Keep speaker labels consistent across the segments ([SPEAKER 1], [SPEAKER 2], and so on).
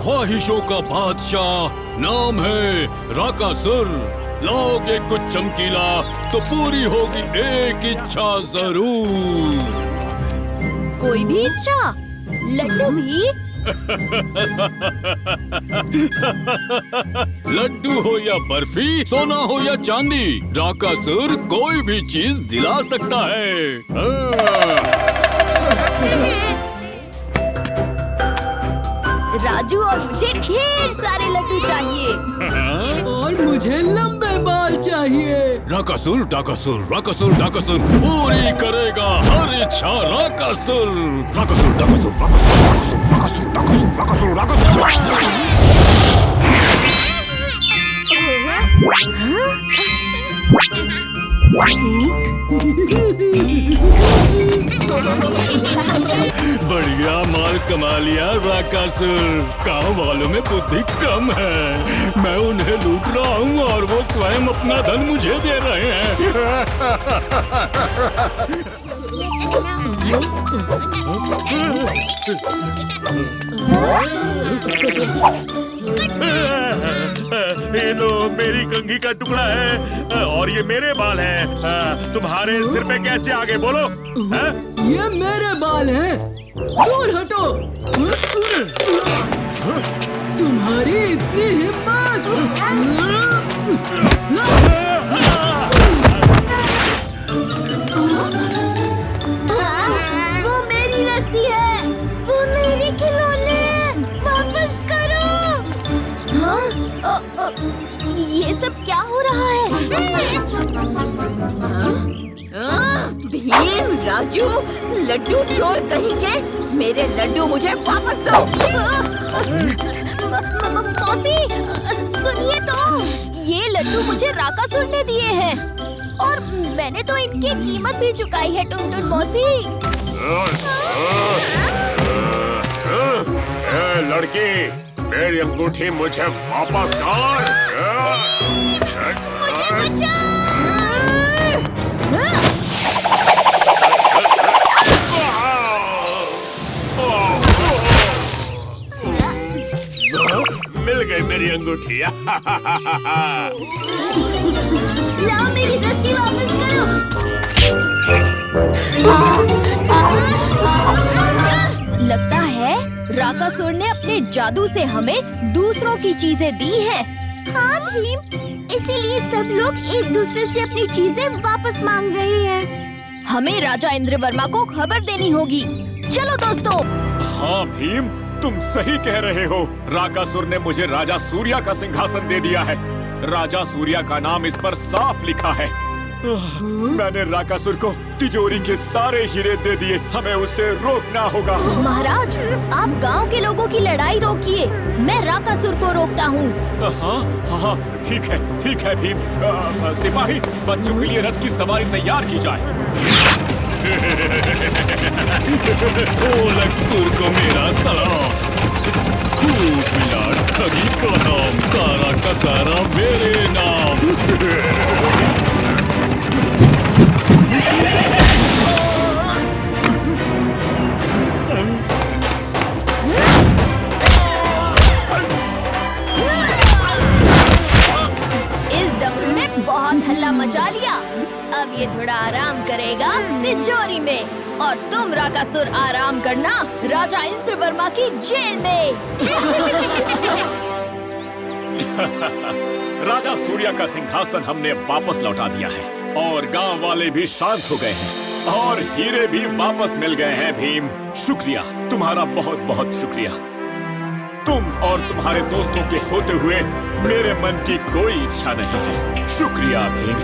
[SPEAKER 1] ख्वाहिशों का बादशाह, नाम है राकासुर। लाओगे कुछ चमकीला तो पूरी होगी एक इच्छा जरूर।
[SPEAKER 2] कोई भी इच्छा? लड्डू भी?
[SPEAKER 1] लड्डू हो या बर्फी, सोना हो या चांदी, राकासुर कोई भी चीज दिला सकता है।
[SPEAKER 2] राजू, और मुझे ढेर सारे लड्डू चाहिए।
[SPEAKER 3] और मुझे लंबे बाल चाहिए।
[SPEAKER 1] राकासुर, डाकासुर, राकासुर, डाकासुर पूरी करेगा हर इच्छा राकासुर। राकासुर, डाकासुर, राकासुर, राकासुर, डाकासुर, राकासुर, राकासुर। बढ़िया माल कमा लिया राकासुर। गाँव वालों में बुद्धि कम है। मैं उन्हें लूट रहा हूँ और वो स्वयं अपना धन मुझे दे रहे हैं।
[SPEAKER 4] ये तो मेरी कंघी का टुकड़ा है और ये मेरे बाल हैं। तुम्हारे सिर पे कैसे आ गए बोलो?
[SPEAKER 3] ये मेरे बाल हैं। दूर हटो। तुम्हारी इतनी हिम्मत!
[SPEAKER 2] वो मेरी रस्सी है, वो मेरे खिलौने, वापस करो। हाँ? ये सब क्या हो रहा है?
[SPEAKER 5] भीम, राजू, लड्डू चोर कहीं के, मेरे लड्डू मुझे वापस दो।
[SPEAKER 2] मौसी, सुनिए तो, ये लड्डू मुझे राकासुर ने दिए हैं और मैंने तो इनकी कीमत भी चुकाई है। टुनटुन मौसी।
[SPEAKER 4] लड़की, मेरी अंगूठी मुझे वापस कर।
[SPEAKER 2] मुझे बचाओ।
[SPEAKER 4] मिल गई मेरी अंगूठी।
[SPEAKER 2] लाओ, मेरी रस्सी वापस करो। लगता है राकासुर ने अपने जादू से हमें दूसरों की चीजें दी हैं। हाँ भीम, इसीलिए सब लोग एक दूसरे से अपनी चीजें वापस मांग रहे हैं। हमें राजा इंद्रवर्मा को खबर देनी होगी। चलो दोस्तों।
[SPEAKER 4] हाँ भीम, तुम सही कह रहे हो। राकासुर ने मुझे राजा सूर्या का सिंहासन दे दिया है। राजा सूर्या का नाम इस पर साफ लिखा है। मैंने राकासुर को तिजोरी के सारे हीरे दे दिए। हमें उसे रोकना होगा।
[SPEAKER 2] महाराज, आप गांव के लोगों की लड़ाई रोकिए, मैं राकासुर को रोकता हूँ।
[SPEAKER 4] हाँ हाँ, ठीक है भीम। सिपाही, बच्चों के लिए रथ की सवारी तैयार की जाए।
[SPEAKER 1] ढोलकपुर को मेरा सलाम। खूब मिला ठगी का नाम, सारा का सारा मेरे नाम।
[SPEAKER 2] इस डमरू ने बहुत हल्ला मचा लिया। अब ये थोड़ा आराम करेगा तिजोरी में और तुम राकासुर आराम करना राजा इंद्रवर्मा की जेल में।
[SPEAKER 4] राजा सूर्या का सिंहासन हमने वापस लौटा दिया है और गांव वाले भी शांत हो गए हैं और हीरे भी वापस मिल गए हैं। भीम, शुक्रिया, तुम्हारा बहुत बहुत शुक्रिया। तुम और तुम्हारे दोस्तों के होते हुए मेरे मन की कोई इच्छा नहीं है। शुक्रिया भीम।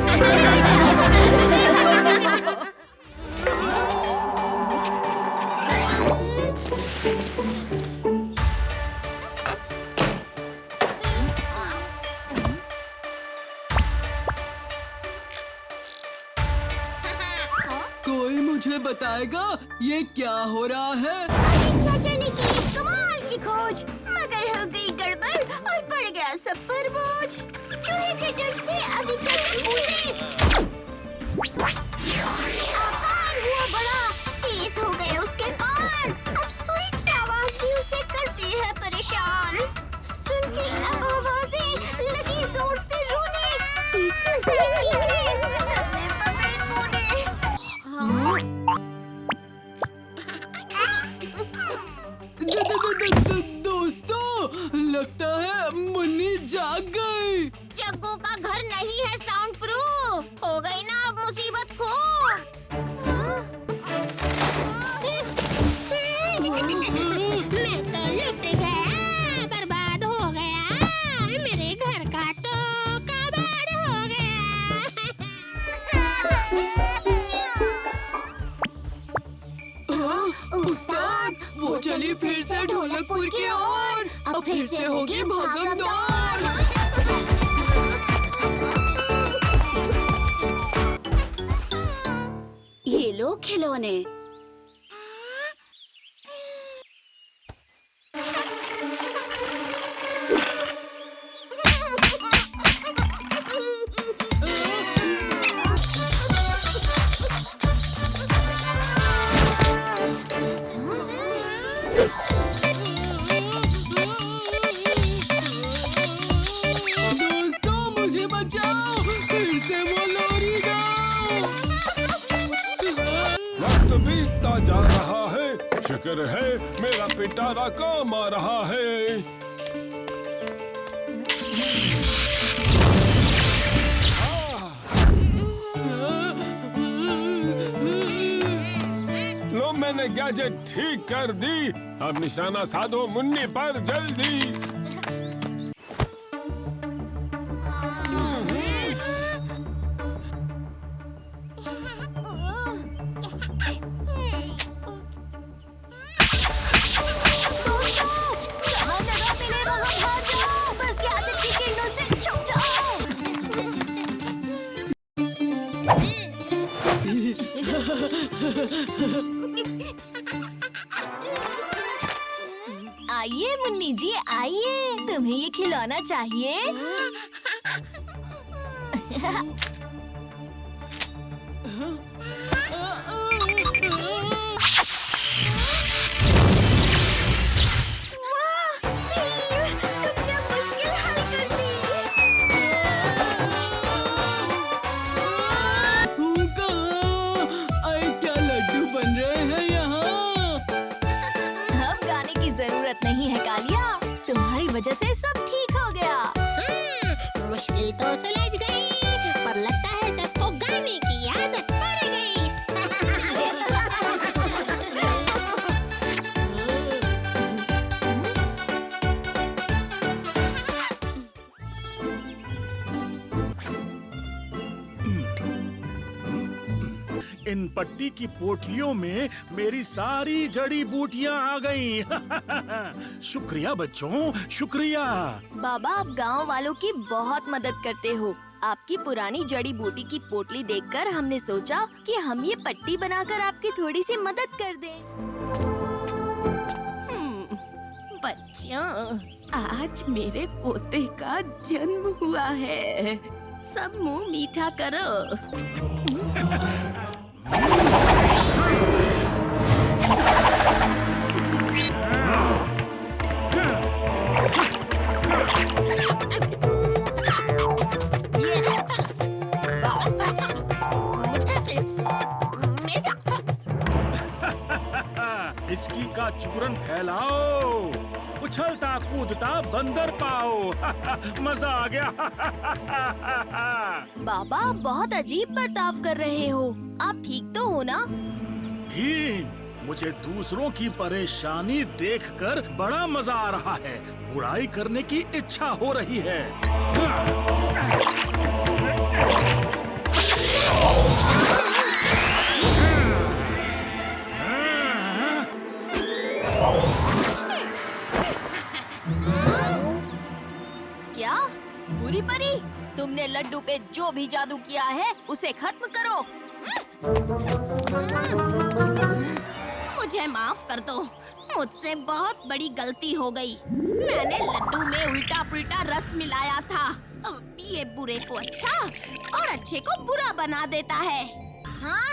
[SPEAKER 3] कोई मुझे बताएगा ये क्या हो रहा है?
[SPEAKER 2] चाचा ने की कमाल की खोज, मगर हो गई गड़बड़ और पड़ गया सब पर बोझ। चूहे के डर से अभी चाचा कूदे, आकार हुआ बड़ा, तेज हो गए उसके कान। अब सुई की आवाज भी उसे करती है परेशान।
[SPEAKER 3] लगता है मुन्नी जाग गई।
[SPEAKER 2] जग्गू का घर नहीं है साउंड प्रूफ। हो गई ना अब मुसीबत खूब। मैं तो लुट गया, बर्बाद हो गया। मेरे घर का तो कबाड़ हो गया।
[SPEAKER 3] उस्ताद, वो चली फिर से ढोलकपुर की ओर। अब फिर से होगी भागम दौड़।
[SPEAKER 2] ये लो खिलौने।
[SPEAKER 3] दोस्तों मुझे बचाओ, फिर से वो लोरी गाओ।
[SPEAKER 1] वक्त बीतता जा रहा है, शुक्र है मेरा पिटारा काम आ रहा है। लो मैंने गैजेट ठीक कर दी। अब निशाना साधो मुन्नी पर जल्दी।
[SPEAKER 2] आइए मुन्नी जी, आइए। तुम्हें ये खिलौना चाहिए? तुमने मुश्किल हल कर दी।
[SPEAKER 3] क्या लड्डू बन रहे हैं यहाँ?
[SPEAKER 2] अब गाने की जरूरत नहीं है कालिया, तुम्हारी वजह से सब ठीक हो गया। मुश्किल तो सुलझ गई, पर लगता है सबको गाने की आदत पड़ गई।
[SPEAKER 6] इन पट्टी की पोटलियों में मेरी सारी जड़ी बूटियां आ गईं। शुक्रिया बच्चों, शुक्रिया।
[SPEAKER 2] बाबा, आप गांव वालों की बहुत मदद करते हो। आपकी पुरानी जड़ी बूटी की पोटली देखकर हमने सोचा कि हम ये पट्टी बनाकर आपकी थोड़ी सी मदद कर दें।
[SPEAKER 5] बच्चों, आज मेरे पोते का जन्म हुआ है। सब मुंह मीठा करो।
[SPEAKER 6] हिचकी का चूरन फैलाओ, उछलता कूदता बंदर पाओ। मजा आ गया।
[SPEAKER 2] बाबा, आप बहुत अजीब बर्ताव कर रहे हो। आप ठीक तो हो ना?
[SPEAKER 6] भीम, मुझे दूसरों की परेशानी देखकर बड़ा मजा आ रहा है। बुराई करने की इच्छा हो रही है।
[SPEAKER 2] क्या? बुरी परी, तुमने लड्डू पे जो भी जादू किया है उसे खत्म करो।
[SPEAKER 5] मुझे माफ कर दो, मुझसे बहुत बड़ी गलती हो गई। मैंने लड्डू में उल्टा पुल्टा रस मिलाया था। ये बुरे को अच्छा और अच्छे को बुरा बना देता है।
[SPEAKER 2] हाँ,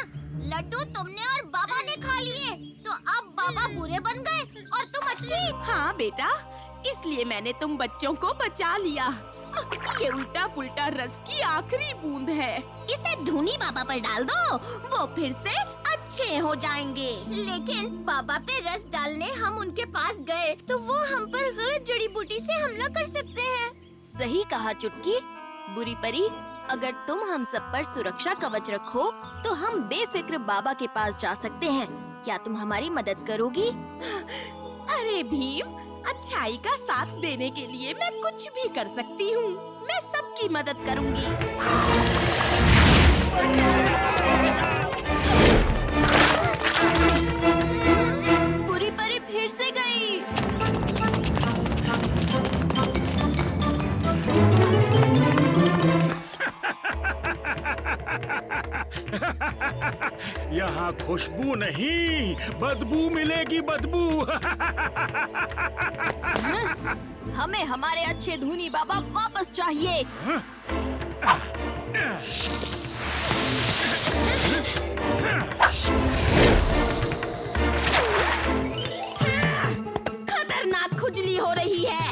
[SPEAKER 2] लड्डू तुमने और बाबा ने खा लिए, तो अब बाबा बुरे बन गए और तुम अच्छी।
[SPEAKER 5] हाँ बेटा, इसलिए मैंने तुम बच्चों को बचा लिया। ये उल्टा पुल्टा रस की आखिरी बूंद है।
[SPEAKER 2] इसे धूनी बाबा पर डाल दो, वो फिर से अच्छे हो जाएंगे। लेकिन बाबा पे रस डालने हम उनके पास गए तो वो हम पर गलत जड़ी बूटी से हमला कर सकते हैं। सही कहा चुटकी। बुरी परी, अगर तुम हम सब पर सुरक्षा कवच रखो तो हम बेफिक्र बाबा के पास जा सकते हैं। क्या तुम हमारी मदद करोगी?
[SPEAKER 5] अरे भीम, अच्छाई का साथ देने के लिए मैं कुछ भी कर सकती हूँ। मैं सबकी मदद करूँगी।
[SPEAKER 2] बुरी परी फिर से गई।
[SPEAKER 6] यहाँ खुशबू नहीं, बदबू मिलेगी, बदबू।
[SPEAKER 2] हमें हमारे अच्छे धूनी बाबा वापस चाहिए।
[SPEAKER 5] खतरनाक खुजली हो रही है।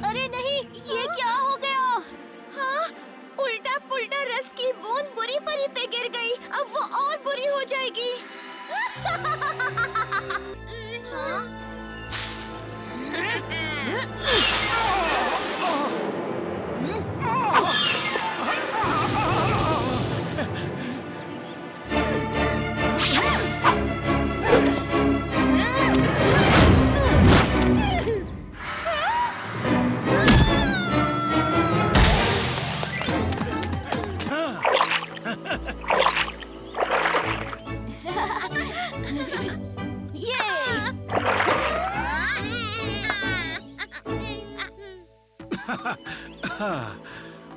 [SPEAKER 2] अरे नहीं, ये क्या हो गया? हाँ, उल्टा पुल्टा रस की बूंद बुरी परी पे गिर गई। अब वो और बुरी हो जाएगी।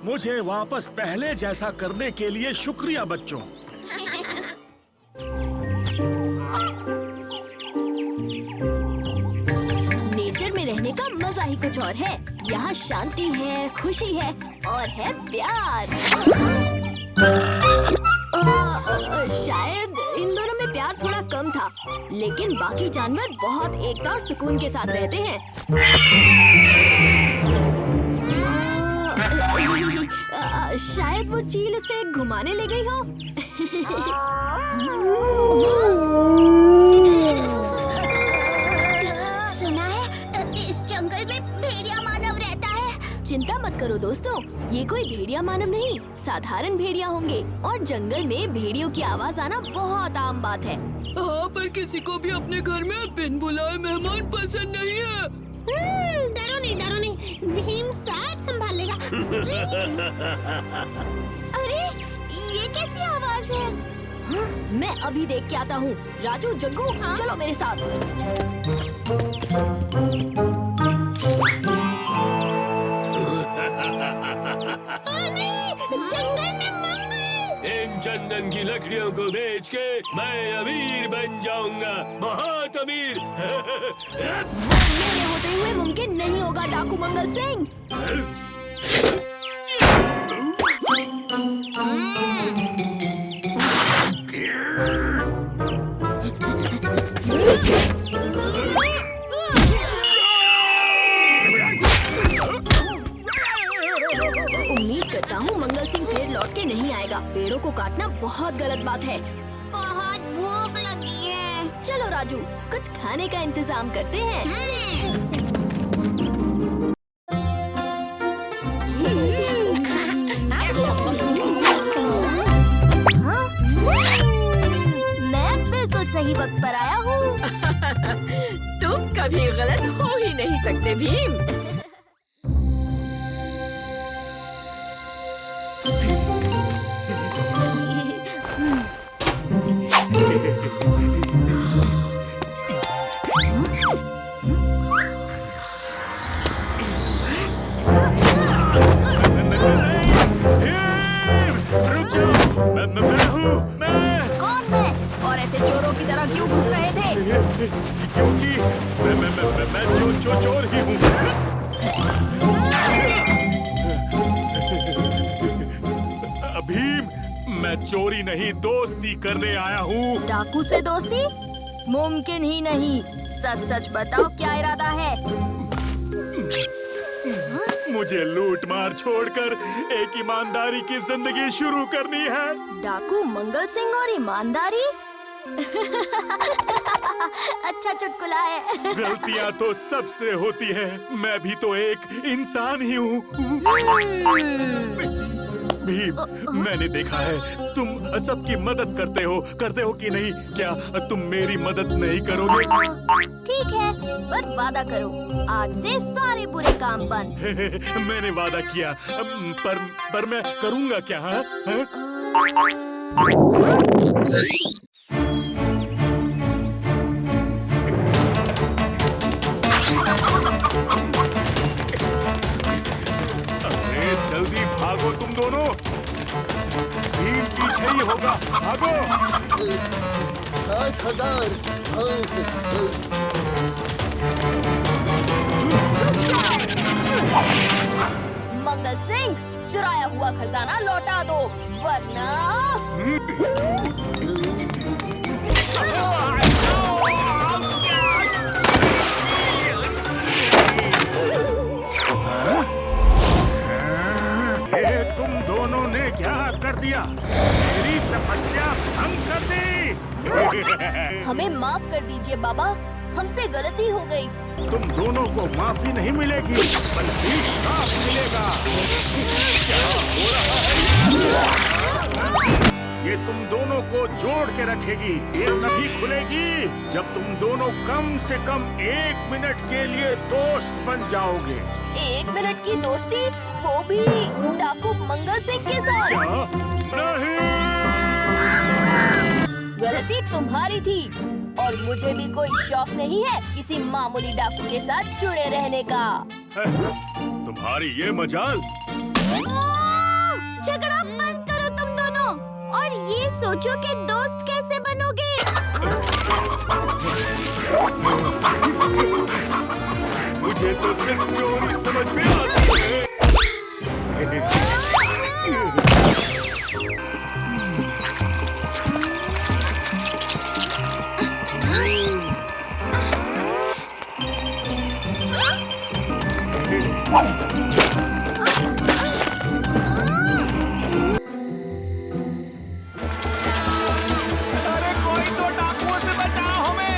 [SPEAKER 6] मुझे वापस पहले जैसा करने के लिए शुक्रिया बच्चों।
[SPEAKER 2] नेचर में रहने का मजा ही कुछ और है। यहाँ शांति है, खुशी है और है प्यार। शायद इन दोनों में प्यार थोड़ा कम था, लेकिन बाकी जानवर बहुत एकता और सुकून के साथ रहते हैं। शायद वो चील उसे घुमाने ले गई हो। सुना है इस जंगल में भेड़िया मानव रहता है। चिंता मत करो दोस्तों, ये कोई भेड़िया मानव नहीं, साधारण भेड़िया होंगे। और जंगल में भेड़ियों की आवाज आना बहुत आम बात है।
[SPEAKER 3] हाँ, पर किसी को भी अपने घर में बिन बुलाए मेहमान पसंद नहीं है।
[SPEAKER 2] डरो नहीं, भीम साहब संभाल लेगा। अरे ये कैसी आवाज है? हाँ, मैं अभी देख के आता हूँ। राजू, जग्गू, चलो मेरे साथ।
[SPEAKER 1] इन चंदन की लकड़ियों को बेच के मैं अमीर बन जाऊंगा, बहुत अमीर।
[SPEAKER 2] वो मेरे होते हुए मुमकिन नहीं होगा, डाकू मंगल सिंह। उम्मीद करता हूँ मंगल सिंह फिर लौट के नहीं आएगा। पेड़ों को काटना बहुत गलत बात है। बहुत भूख लगी है। चलो राजू, कुछ खाने का इंतजाम करते हैं। हाँ? मैं बिल्कुल सही वक्त पर आया हूँ।
[SPEAKER 7] तुम कभी गलत हो ही नहीं सकते भीम।
[SPEAKER 2] कौन है? और ऐसे चोरों की तरह क्यों घुस रहे थे?
[SPEAKER 6] क्योंकि मैं चोर ही हूँ। भीम, मैं चोरी नहीं, दोस्ती करने आया हूँ।
[SPEAKER 2] डाकू से दोस्ती? मुमकिन ही नहीं। सच सच बताओ, क्या इरादा है?
[SPEAKER 6] मुझे लूट मार छोड़कर एक ईमानदारी की जिंदगी शुरू करनी है।
[SPEAKER 2] डाकू मंगल सिंह और ईमानदारी। अच्छा चुटकुला है।
[SPEAKER 6] गलतियाँ तो सबसे होती है, मैं भी तो एक इंसान ही हूँ। भीम, मैंने देखा है तुम सबकी मदद करते हो कि नहीं? क्या तुम मेरी मदद नहीं करोगे?
[SPEAKER 2] ठीक है, पर वादा करो आज से सारे बुरे काम बंद।
[SPEAKER 6] मैंने वादा किया, पर मैं करूँगा क्या? हाँ? अरे जल्दी भागो तुम दोनों, भीम पीछे ही होगा, भागो।
[SPEAKER 2] मंगल सिंह, चुराया हुआ खजाना लौटा दो, वरना
[SPEAKER 6] ये तुम दोनों ने क्या कर दिया? मेरी तपस्या भंग कर दी।
[SPEAKER 2] हमें माफ कर दीजिए बाबा, हमसे गलती हो गई।
[SPEAKER 6] तुम दोनों को माफी नहीं मिलेगी, बल्कि श्राप मिलेगा। क्या हो रहा है? ये तुम दोनों को जोड़ के रखेगी। ये तभी खुलेगी जब तुम दोनों कम से कम 1 मिनट के लिए दोस्त बन जाओगे।
[SPEAKER 2] 1 मिनट की दोस्ती, वो भी डाकू मंगल सिंह के साथ?
[SPEAKER 6] नहीं,
[SPEAKER 2] गलती तुम्हारी थी, और मुझे भी कोई शौक नहीं है किसी मामूली डाकू के साथ जुड़े रहने का।
[SPEAKER 6] तुम्हारी ये मजाल।
[SPEAKER 2] झगड़ा बंद करो तुम दोनों, और ये सोचो कि दोस्त कैसे बनोगे।
[SPEAKER 6] मुझे तो सिर्फ चोरी समझ में आती है। अरे कोई तो डाकुओं से बचाओ हमें।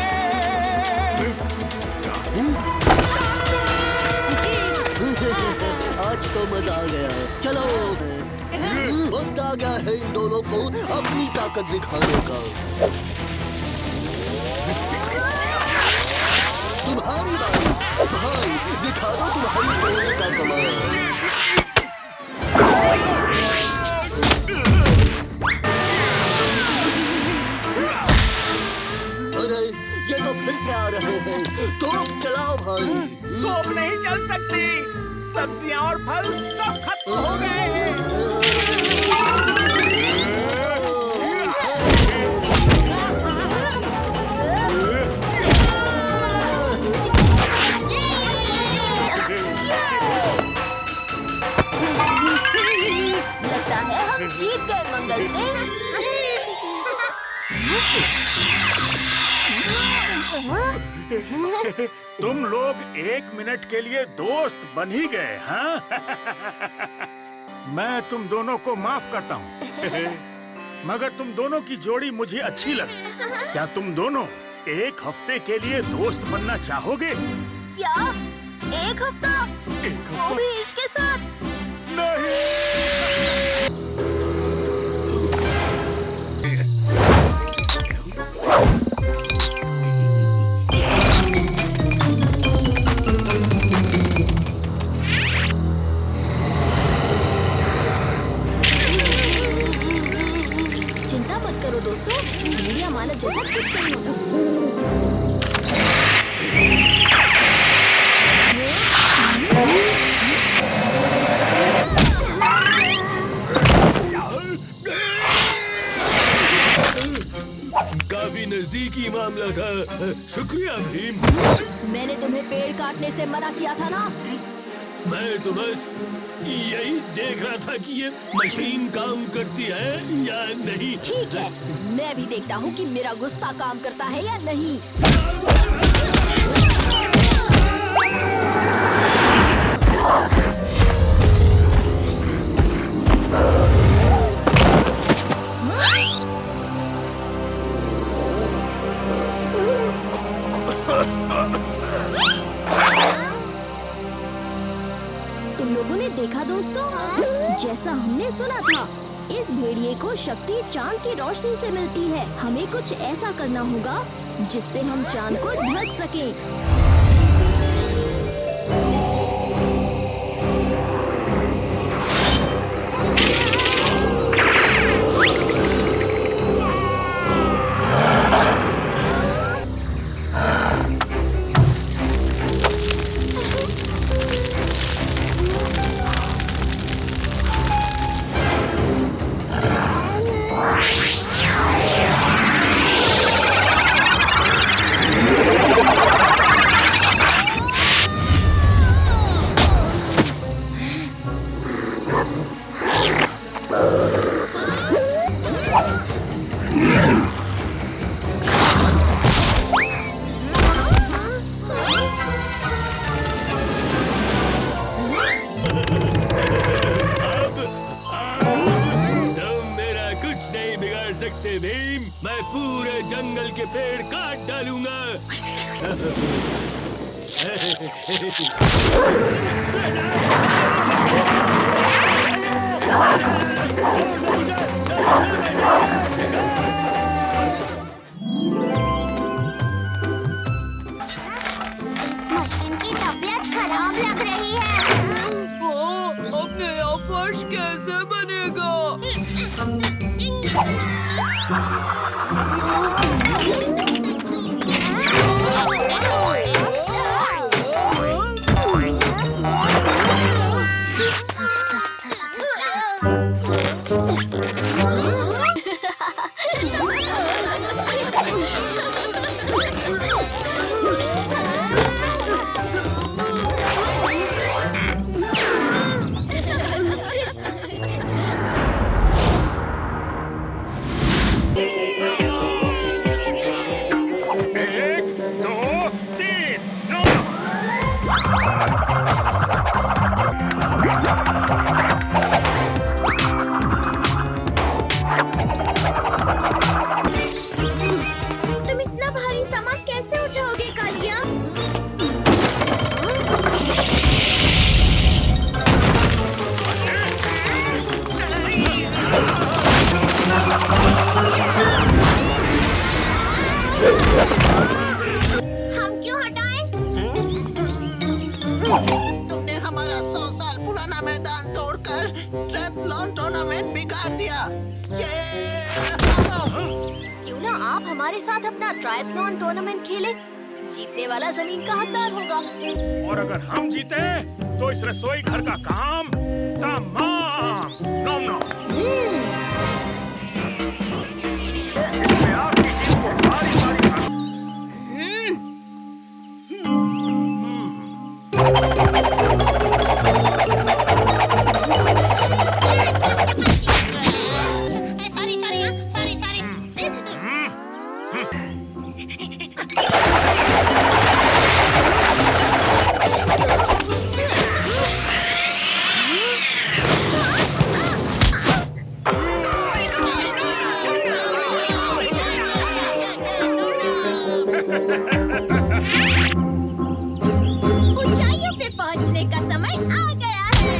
[SPEAKER 8] आज तो मजा आ गया। चलो, वक्त आ गया है इन दोनों को अपनी ताकत दिखाने का। तुम्हारी बारी भाई, दिखा दो तुम्हारी तोड़ने का कमाल। अरे ये तो फिर से आ रहे हैं, तोप चलाओ भाई।
[SPEAKER 6] तोप नहीं चल सकती, सब्जियां और फल सब खत्म हो गए हैं।
[SPEAKER 2] लगता है हम जीत गए मंगल सिंह।
[SPEAKER 6] तुम लोग 1 मिनट के लिए दोस्त बन ही गए, हाँ? मैं तुम दोनों को माफ करता हूँ। मगर तुम दोनों की जोड़ी मुझे अच्छी लगी। क्या तुम दोनों 1 हफ्ते के लिए दोस्त बनना चाहोगे?
[SPEAKER 2] क्या 1 हफ्ता? वो भी इसके साथ?
[SPEAKER 6] नहीं।
[SPEAKER 2] चिंता मत करो दोस्तों, भेड़िया मानव जैसा कुछ नहीं होता।
[SPEAKER 1] काफी नजदीकी मामला था। शुक्रिया भीम।
[SPEAKER 2] मैंने तुम्हें पेड़ काटने से मना किया था ना?
[SPEAKER 1] मैं तो बस यही देख रहा था कि ये मशीन काम करती है या नहीं।
[SPEAKER 2] ठीक है, मैं भी देखता हूँ कि मेरा गुस्सा काम करता है या नहीं। लोगों ने देखा दोस्तों, जैसा हमने सुना था, इस भेड़िए को शक्ति चांद की रोशनी से मिलती है। हमें कुछ ऐसा करना होगा जिससे हम चांद को ढक सकें।
[SPEAKER 1] सकते भीम, मैं पूरे जंगल के पेड़ काट डालूंगा।
[SPEAKER 2] इस मशीन की तबीयत खराब लग रही है।
[SPEAKER 3] अब नया फर्श कैसे बनेगा?
[SPEAKER 2] तुम इतना भारी सामान कैसे उठाओगे कालिया? हम क्यों हटाएं?
[SPEAKER 8] तुमने हमारा 100 साल पुराना मैदान तोड़कर ट्रायथलॉन टूर्नामेंट बिगाड़ दिया।
[SPEAKER 2] क्यों ना आप हमारे साथ अपना ट्रायथलॉन टूर्नामेंट खेलें? जीतने वाला जमीन का हकदार होगा।
[SPEAKER 6] और अगर हम जीते तो इस रसोई घर का काम तमाम। नॉम नॉम। इसमें आपकी टीम को बारी-बारी
[SPEAKER 2] ऊंचाइयों पे पहुंचने का समय आ गया है।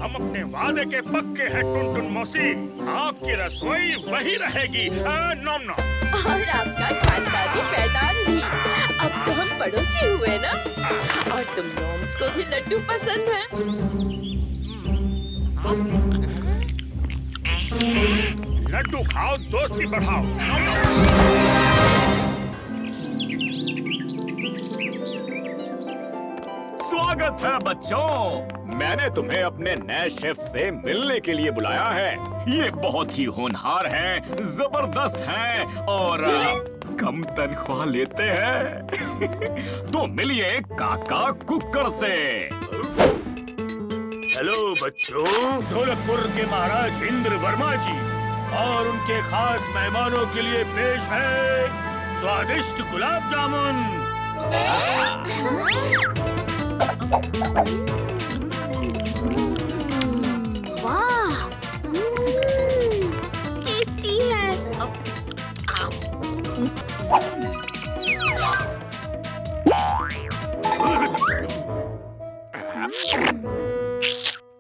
[SPEAKER 6] हम अपने वादे के पक्के हैं टुनटुन मौसी। आपकी रसोई वही रहेगी। नॉम नॉम।
[SPEAKER 7] और आपका खानदानी पैदान भी। अब तो हम पड़ोसी हुए ना। और तुम नॉम्स को भी लड्डू पसंद है।
[SPEAKER 6] लड्डू खाओ, दोस्ती बढ़ाओ। नॉम नॉम।
[SPEAKER 4] स्वागत है बच्चों, मैंने तुम्हें अपने नए शेफ से मिलने के लिए बुलाया है। ये बहुत ही होनहार हैं, जबरदस्त हैं और कम तनख्वाह लेते हैं। तो मिलिए काका कुक्कड़ से।
[SPEAKER 6] हेलो बच्चों, ढोलकपुर के महाराज इंद्र वर्मा जी और उनके खास मेहमानों के लिए पेश है स्वादिष्ट गुलाब जामुन।
[SPEAKER 2] वाह, टेस्टी है।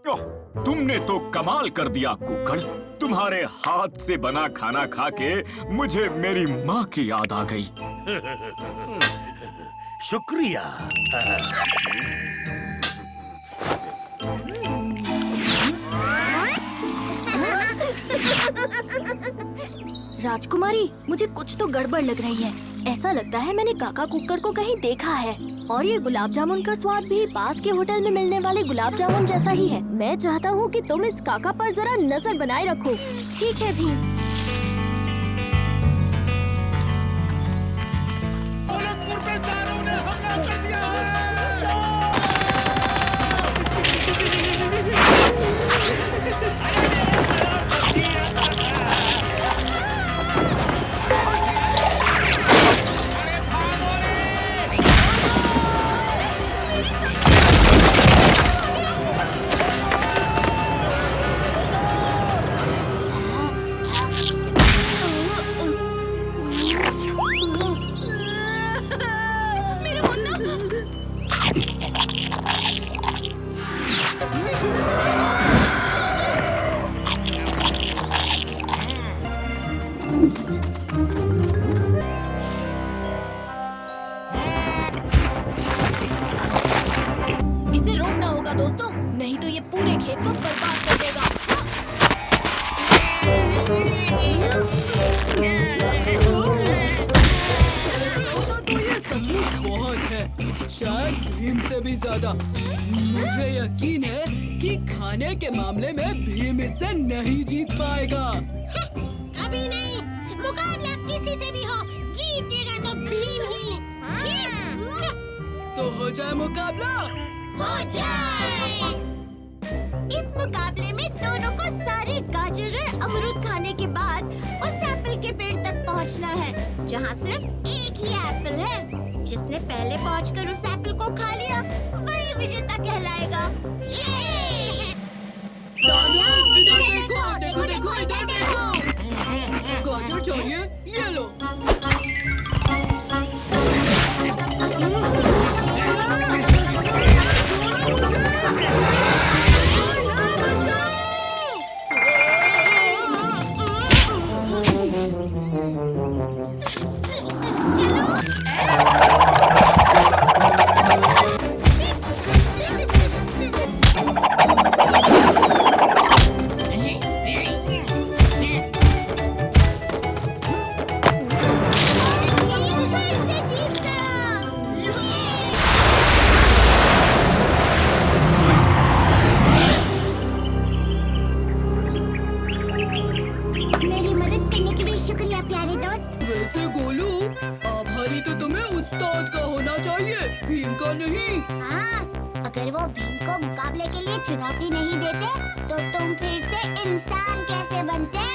[SPEAKER 4] ओह, तुमने तो कमाल कर दिया कुक्कड़। तुम्हारे हाथ से बना खाना खा के मुझे मेरी माँ की याद आ गई।
[SPEAKER 6] शुक्रिया।
[SPEAKER 2] राजकुमारी, मुझे कुछ तो गड़बड़ लग रही है। ऐसा लगता है मैंने काका कुक्कड़ को कहीं देखा है। और ये गुलाब जामुन का स्वाद भी पास के होटल में मिलने वाले गुलाब जामुन जैसा ही है। मैं चाहता हूँ कि तुम इस काका पर जरा नजर बनाए रखो। ठीक है भीम।
[SPEAKER 6] ढोलकपुर में दानवों ने हमला कर दिया है।
[SPEAKER 2] इसे रोकना होगा दोस्तों, नहीं तो ये पूरे खेत को बर्बाद कर देगा।
[SPEAKER 3] तो ये सचमुच बहुत है, शायद भीम से भी ज्यादा। मुझे यकीन है कि खाने के मामले में भीम इससे नहीं जीत पाएगा।
[SPEAKER 5] कभी नहीं, मुकाबला किसी से भी हो, जीतेगा तो भीम ही।
[SPEAKER 3] तो हो जाए मुकाबला।
[SPEAKER 5] हो जाए। इस मुकाबले में दोनों को सारे गाजर और अमरूद खाने के बाद उस एप्पल के पेड़ तक पहुंचना है जहां सिर्फ एक ही एप्पल है। जिसने पहले पहुंचकर उस एप्पल को खा लिया वही विजेता कहलाएगा।
[SPEAKER 3] इधर देखो, देखो देखो, इधर देखो। गाजर चाहिए? ये लो।
[SPEAKER 5] मेरी मदद करने के लिए शुक्रिया प्यारे दोस्त।
[SPEAKER 3] वैसे गोलू, आभारी तो तुम्हें उस्ताद का होना चाहिए, भीम का नहीं।
[SPEAKER 5] हाँ, अगर वो भीम को मुकाबले के लिए चुनौती नहीं देते तो तुम फिर से इंसान कैसे बनते?